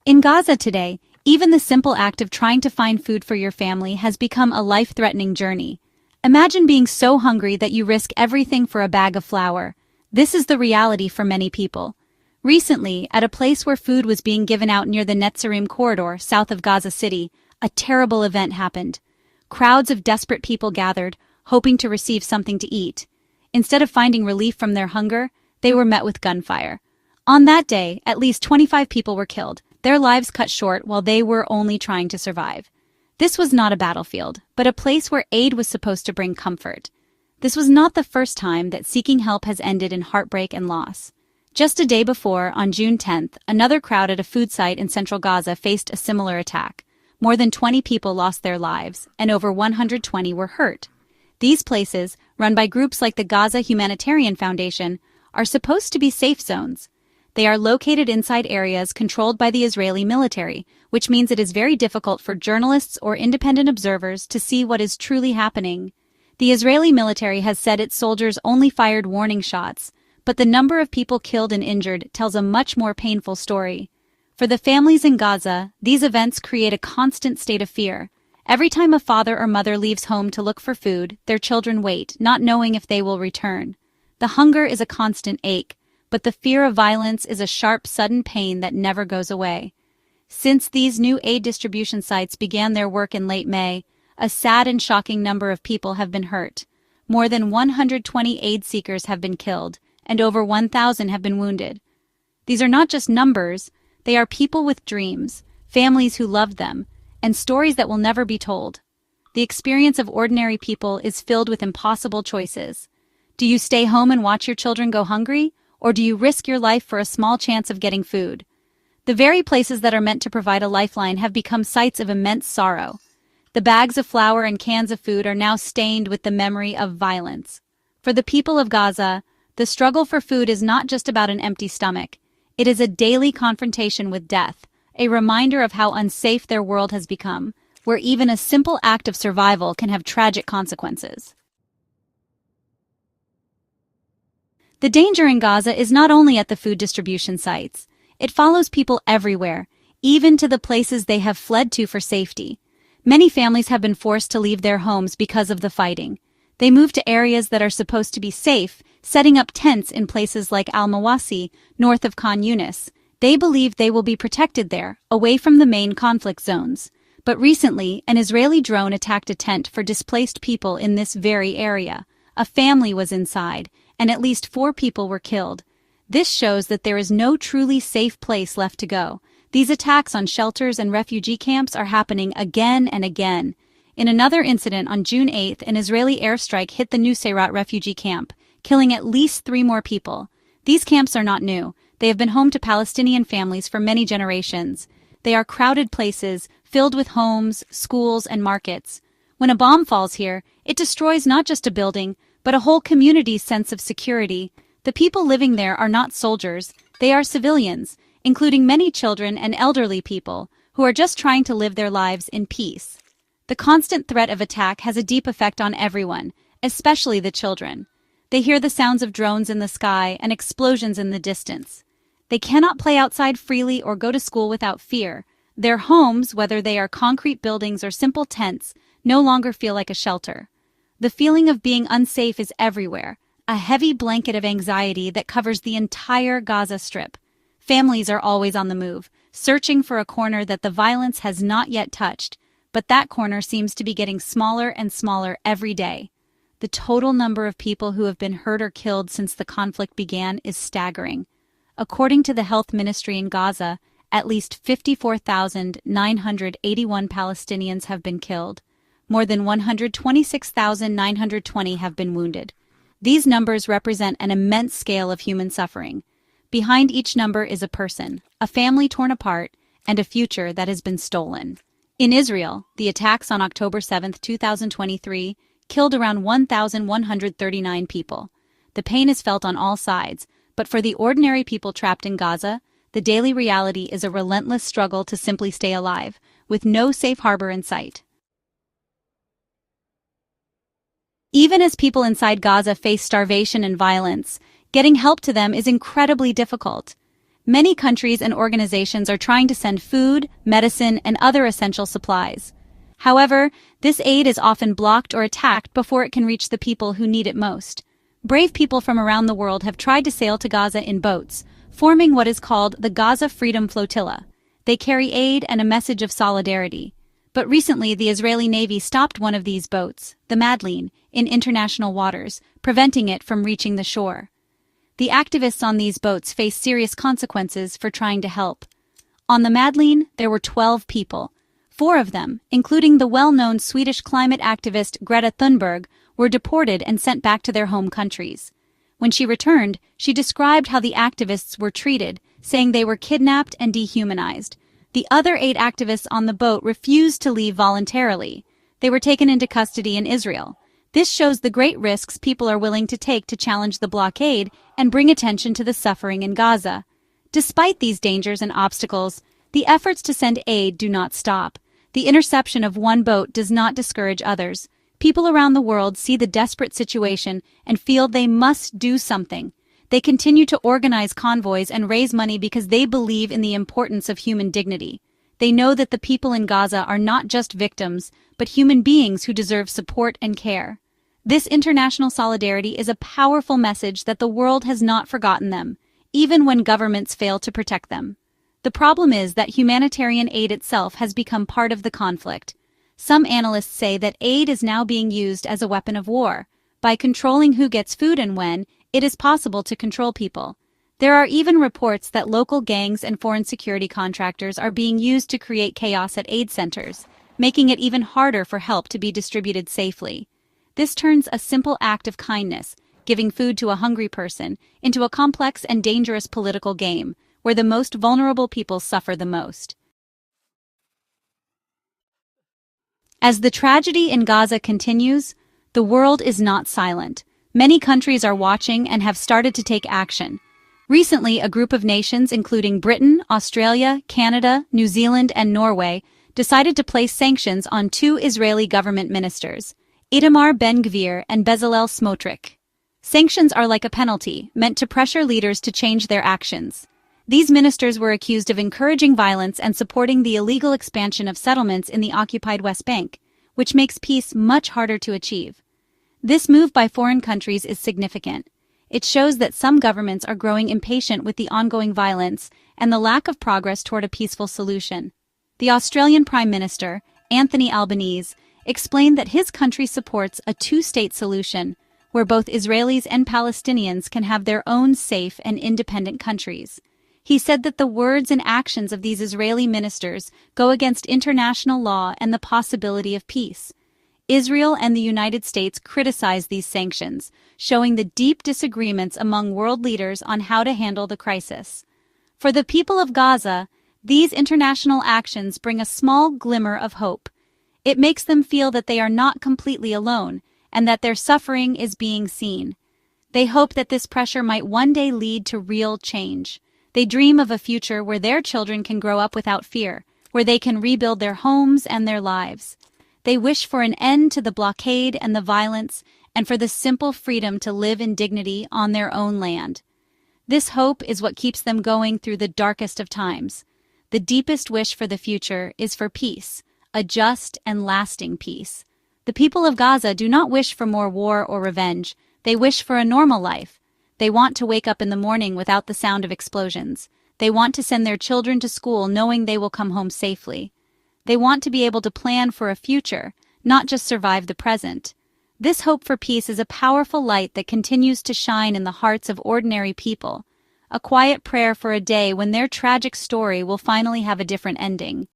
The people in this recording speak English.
In Gaza today, even the simple act of trying to find food for your family has become a life-threatening journey. Imagine being so hungry that you risk everything for a bag of flour. This is the reality for many people. Recently, at a place where food was being given out near the Netzarim corridor south of Gaza City, a terrible event happened. Crowds of desperate people gathered, hoping to receive something to eat. Instead of finding relief from their hunger, they were met with gunfire. On that day, at least 25 people were killed, their lives cut short while they were only trying to survive. This was not a battlefield, but a place where aid was supposed to bring comfort. This was not the first time that seeking help has ended in heartbreak and loss. Just a day before, on June 10th, another crowd at a food site in central Gaza faced a similar attack. More than 20 people lost their lives, and over 120 were hurt. These places, run by groups like the Gaza Humanitarian Foundation, are supposed to be safe zones. They are located inside areas controlled by the Israeli military, which means it is very difficult for journalists or independent observers to see what is truly happening. The Israeli military has said its soldiers only fired warning shots, but the number of people killed and injured tells a much more painful story. For the families in Gaza, these events create a constant state of fear. Every time a father or mother leaves home to look for food, their children wait, not knowing if they will return. The hunger is a constant ache, but the fear of violence is a sharp, sudden pain that never goes away. Since these new aid distribution sites began their work in late May, a sad and shocking number of people have been hurt. More than 120 aid seekers have been killed, and over 1,000 have been wounded. These are not just numbers, they are people with dreams, families who loved them, and stories that will never be told. The experience of ordinary people is filled with impossible choices. Do you stay home and watch your children go hungry? Or do you risk your life for a small chance of getting food? The very places that are meant to provide a lifeline have become sites of immense sorrow. The bags of flour and cans of food are now stained with the memory of violence. For the people of Gaza, the struggle for food is not just about an empty stomach. It is a daily confrontation with death, a reminder of how unsafe their world has become, where even a simple act of survival can have tragic consequences. The danger in Gaza is not only at the food distribution sites. It follows people everywhere, even to the places they have fled to for safety. Many families have been forced to leave their homes because of the fighting. They move to areas that are supposed to be safe, setting up tents in places like Al-Mawasi, north of Khan Yunis. They believe they will be protected there, away from the main conflict zones. But recently, an Israeli drone attacked a tent for displaced people in this very area. A family was inside, and at least 4 people were killed. This shows that there is no truly safe place left to go. These attacks on shelters and refugee camps are happening again and again. In another incident on June 8th, an Israeli airstrike hit the Nuseirat refugee camp, killing at least 3 more people. These camps are not new. They have been home to Palestinian families for many generations. They are crowded places, filled with homes, schools, and markets. When a bomb falls here, it destroys not just a building, but a whole community's sense of security. The people living there are not soldiers, they are civilians, including many children and elderly people, who are just trying to live their lives in peace. The constant threat of attack has a deep effect on everyone, especially the children. They hear the sounds of drones in the sky and explosions in the distance. They cannot play outside freely or go to school without fear. Their homes, whether they are concrete buildings or simple tents, no longer feel like a shelter. The feeling of being unsafe is everywhere, a heavy blanket of anxiety that covers the entire Gaza Strip. Families are always on the move, searching for a corner that the violence has not yet touched, but that corner seems to be getting smaller and smaller every day. The total number of people who have been hurt or killed since the conflict began is staggering. According to the health ministry in Gaza, at least 54,981 Palestinians have been killed. More than 126,920 have been wounded. These numbers represent an immense scale of human suffering. Behind each number is a person, a family torn apart, and a future that has been stolen. In Israel, the attacks on October 7, 2023, killed around 1,139 people. The pain is felt on all sides, but for the ordinary people trapped in Gaza, the daily reality is a relentless struggle to simply stay alive, with no safe harbor in sight. Even as people inside Gaza face starvation and violence, getting help to them is incredibly difficult. Many countries and organizations are trying to send food, medicine, and other essential supplies. However, this aid is often blocked or attacked before it can reach the people who need it most. Brave people from around the world have tried to sail to Gaza in boats, forming what is called the Gaza Freedom Flotilla. They carry aid and a message of solidarity. But recently, the Israeli Navy stopped one of these boats, the Madleen, in international waters, preventing it from reaching the shore. The activists on these boats face serious consequences for trying to help. On the Madleen, there were 12 people. 4 of them, including the well-known Swedish climate activist Greta Thunberg, were deported and sent back to their home countries. When she returned, she described how the activists were treated, saying they were kidnapped and dehumanized. The other 8 activists on the boat refused to leave voluntarily. They were taken into custody in Israel. This shows the great risks people are willing to take to challenge the blockade and bring attention to the suffering in Gaza. Despite these dangers and obstacles, the efforts to send aid do not stop. The interception of one boat does not discourage others. People around the world see the desperate situation and feel they must do something. They continue to organize convoys and raise money because they believe in the importance of human dignity. They know that the people in Gaza are not just victims, but human beings who deserve support and care. This international solidarity is a powerful message that the world has not forgotten them, even when governments fail to protect them. The problem is that humanitarian aid itself has become part of the conflict. Some analysts say that aid is now being used as a weapon of war. By controlling who gets food and when, it is possible to control people. There are even reports that local gangs and foreign security contractors are being used to create chaos at aid centers, making it even harder for help to be distributed safely. This turns a simple act of kindness, giving food to a hungry person, into a complex and dangerous political game, where the most vulnerable people suffer the most. As the tragedy in Gaza continues, the world is not silent. Many countries are watching and have started to take action. Recently, a group of nations, including Britain, Australia, Canada, New Zealand, and Norway, decided to place sanctions on 2 Israeli government ministers, Itamar Ben-Gvir and Bezalel Smotrich. Sanctions are like a penalty, meant to pressure leaders to change their actions. These ministers were accused of encouraging violence and supporting the illegal expansion of settlements in the occupied West Bank, which makes peace much harder to achieve. This move by foreign countries is significant. It shows that some governments are growing impatient with the ongoing violence and the lack of progress toward a peaceful solution. The Australian Prime Minister, Anthony Albanese, explained that his country supports a 2-state solution where both Israelis and Palestinians can have their own safe and independent countries. He said that the words and actions of these Israeli ministers go against international law and the possibility of peace. Israel and the United States criticized these sanctions, showing the deep disagreements among world leaders on how to handle the crisis. For the people of Gaza, these international actions bring a small glimmer of hope. It makes them feel that they are not completely alone and that their suffering is being seen. They hope that this pressure might one day lead to real change. They dream of a future where their children can grow up without fear, where they can rebuild their homes and their lives. They wish for an end to the blockade and the violence, and for the simple freedom to live in dignity on their own land. This hope is what keeps them going through the darkest of times. The deepest wish for the future is for peace, a just and lasting peace. The people of Gaza do not wish for more war or revenge. They wish for a normal life. They want to wake up in the morning without the sound of explosions. They want to send their children to school knowing they will come home safely. They want to be able to plan for a future, not just survive the present. This hope for peace is a powerful light that continues to shine in the hearts of ordinary people, a quiet prayer for a day when their tragic story will finally have a different ending.